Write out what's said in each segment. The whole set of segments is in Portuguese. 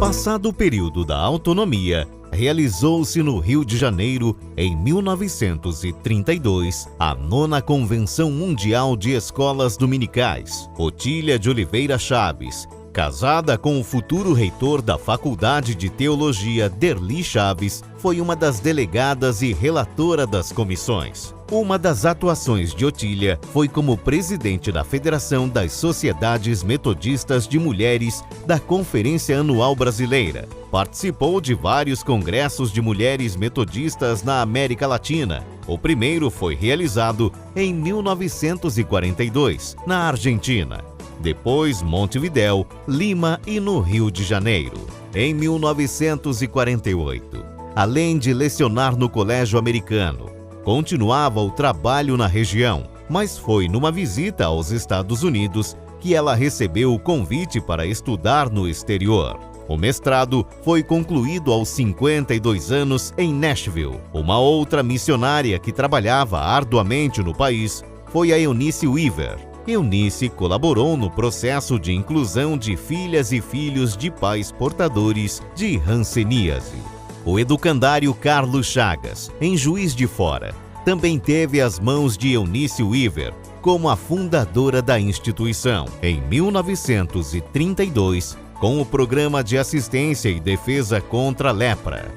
Passado o período da autonomia, realizou-se no Rio de Janeiro, em 1932, a 9ª Convenção Mundial de Escolas Dominicais. Otília de Oliveira Chaves, casada com o futuro reitor da Faculdade de Teologia, Derli Chaves, foi uma das delegadas e relatora das comissões. Uma das atuações de Otília foi como presidente da Federação das Sociedades Metodistas de Mulheres da Conferência Anual Brasileira. Participou de vários congressos de mulheres metodistas na América Latina. O primeiro foi realizado em 1942, na Argentina. Depois Montevidéu, Lima e no Rio de Janeiro. Em 1948, além de lecionar no Colégio Americano, continuava o trabalho na região, mas foi numa visita aos Estados Unidos que ela recebeu o convite para estudar no exterior. O mestrado foi concluído aos 52 anos em Nashville. Uma outra missionária que trabalhava arduamente no país foi a Eunice Weaver. Eunice colaborou no processo de inclusão de filhas e filhos de pais portadores de hanseníase. O educandário Carlos Chagas, em Juiz de Fora, também teve as mãos de Eunice Weaver como a fundadora da instituição. Em 1932, com o Programa de Assistência e Defesa contra a Lepra.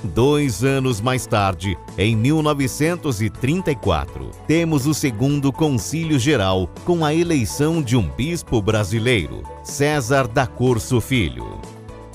2 anos mais tarde, em 1934, temos o segundo Concílio Geral com a eleição de um bispo brasileiro, César da Corso Filho.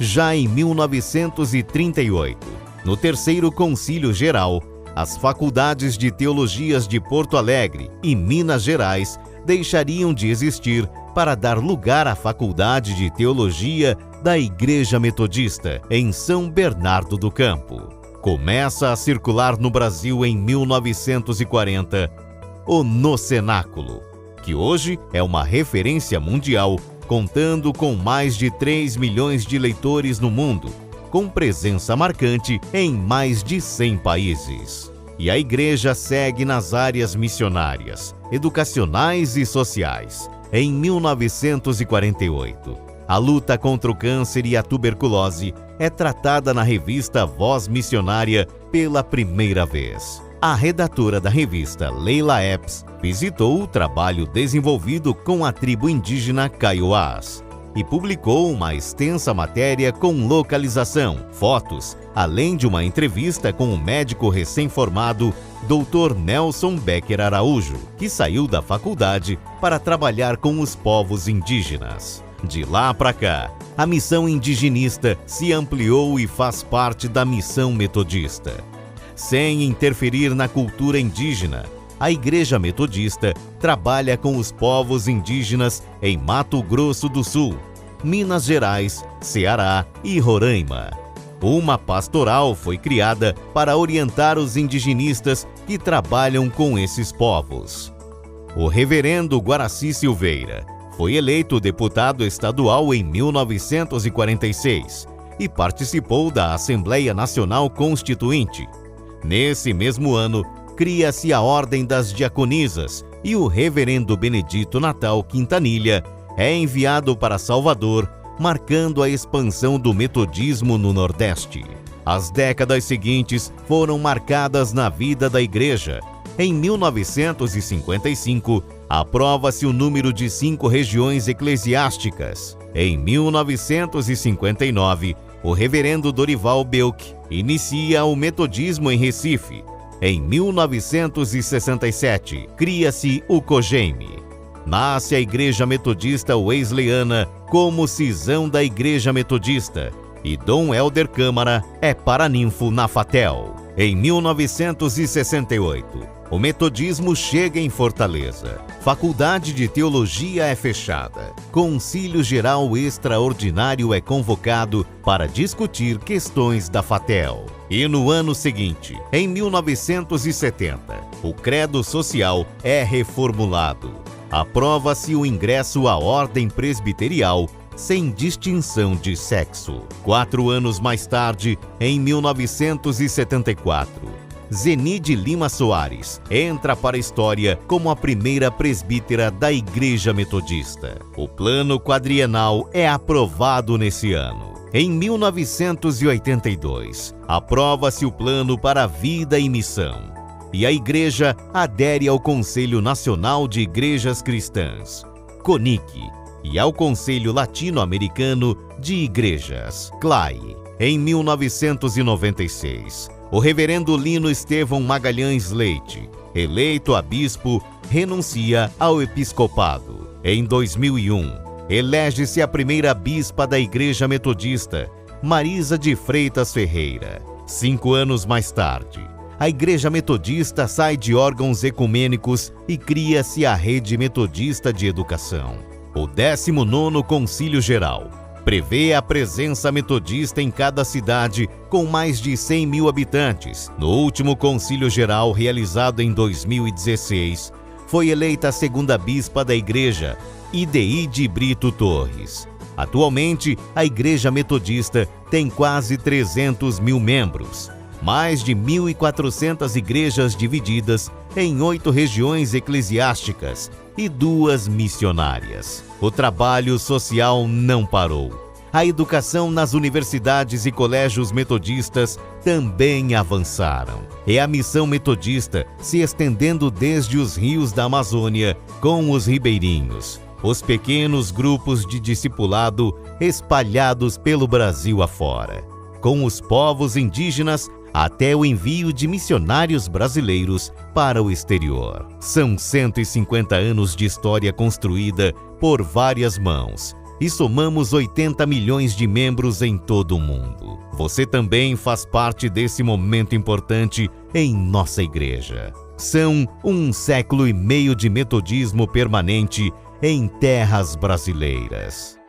Já em 1938, no terceiro Concílio Geral, as faculdades de teologias de Porto Alegre e Minas Gerais deixariam de existir para dar lugar à Faculdade de Teologia da Igreja Metodista, em São Bernardo do Campo. Começa a circular no Brasil em 1940 o No Cenáculo, que hoje é uma referência mundial, contando com mais de 3 milhões de leitores no mundo, com presença marcante em mais de 100 países. E a Igreja segue nas áreas missionárias, educacionais e sociais. Em 1948, a luta contra o câncer e a tuberculose é tratada na revista Voz Missionária pela primeira vez. A redatora da revista, Leila Epps, visitou o trabalho desenvolvido com a tribo indígena Kaiowás e publicou uma extensa matéria com localização, fotos, além de uma entrevista com o médico recém-formado Dr. Nelson Becker Araújo, que saiu da faculdade para trabalhar com os povos indígenas. De lá para cá, a missão indigenista se ampliou e faz parte da missão metodista. Sem interferir na cultura indígena, a Igreja Metodista trabalha com os povos indígenas em Mato Grosso do Sul, Minas Gerais, Ceará e Roraima. Uma pastoral foi criada para orientar os indigenistas que trabalham com esses povos. O reverendo Guaraci Silveira foi eleito deputado estadual em 1946 e participou da Assembleia Nacional Constituinte. Nesse mesmo ano, cria-se a Ordem das Diaconisas e o reverendo Benedito Natal Quintanilha é enviado para Salvador, marcando a expansão do metodismo no Nordeste. As décadas seguintes foram marcadas na vida da Igreja. Em 1955, aprova-se o número de 5 regiões eclesiásticas. Em 1959, o reverendo Dorival Belk inicia o metodismo em Recife. Em 1967, cria-se o COGEME. Nasce a Igreja Metodista Wesleyana como cisão da Igreja Metodista e Dom Helder Câmara é paraninfo na FATEL. Em 1968, o metodismo chega em Fortaleza. Faculdade de Teologia é fechada. Concílio Geral Extraordinário é convocado para discutir questões da FATEL. E no ano seguinte, em 1970, o credo social é reformulado. Aprova-se o ingresso à Ordem Presbiterial sem distinção de sexo. 4 anos mais tarde, em 1974, Zenide Lima Soares entra para a história como a primeira presbítera da Igreja Metodista. O plano quadrienal é aprovado nesse ano. Em 1982, aprova-se o Plano para a Vida e Missão, e a Igreja adere ao Conselho Nacional de Igrejas Cristãs, CONIC, e ao Conselho Latino-Americano de Igrejas, CLAI. Em 1996, o reverendo Lino Estevão Magalhães Leite, eleito a bispo, renuncia ao episcopado. Em 2001, elege-se a primeira bispa da Igreja Metodista, Marisa de Freitas Ferreira. 5 anos mais tarde, a Igreja Metodista sai de órgãos ecumênicos e cria-se a Rede Metodista de Educação. O 19º Concílio Geral prevê a presença metodista em cada cidade com mais de 100 mil habitantes. No último Concílio Geral, realizado em 2016, foi eleita a segunda bispa da Igreja, Ideide Brito Torres. Atualmente, a Igreja Metodista tem quase 300 mil membros, mais de 1.400 igrejas divididas em 8 regiões eclesiásticas e 2 missionárias. O trabalho social não parou. A educação nas universidades e colégios metodistas também avançaram. É a missão metodista se estendendo desde os rios da Amazônia com os ribeirinhos, os pequenos grupos de discipulado espalhados pelo Brasil afora, com os povos indígenas até o envio de missionários brasileiros para o exterior. São 150 anos de história construída por várias mãos e somamos 80 milhões de membros em todo o mundo. Você também faz parte desse momento importante em nossa igreja. São 1 século e meio de metodismo permanente em terras brasileiras.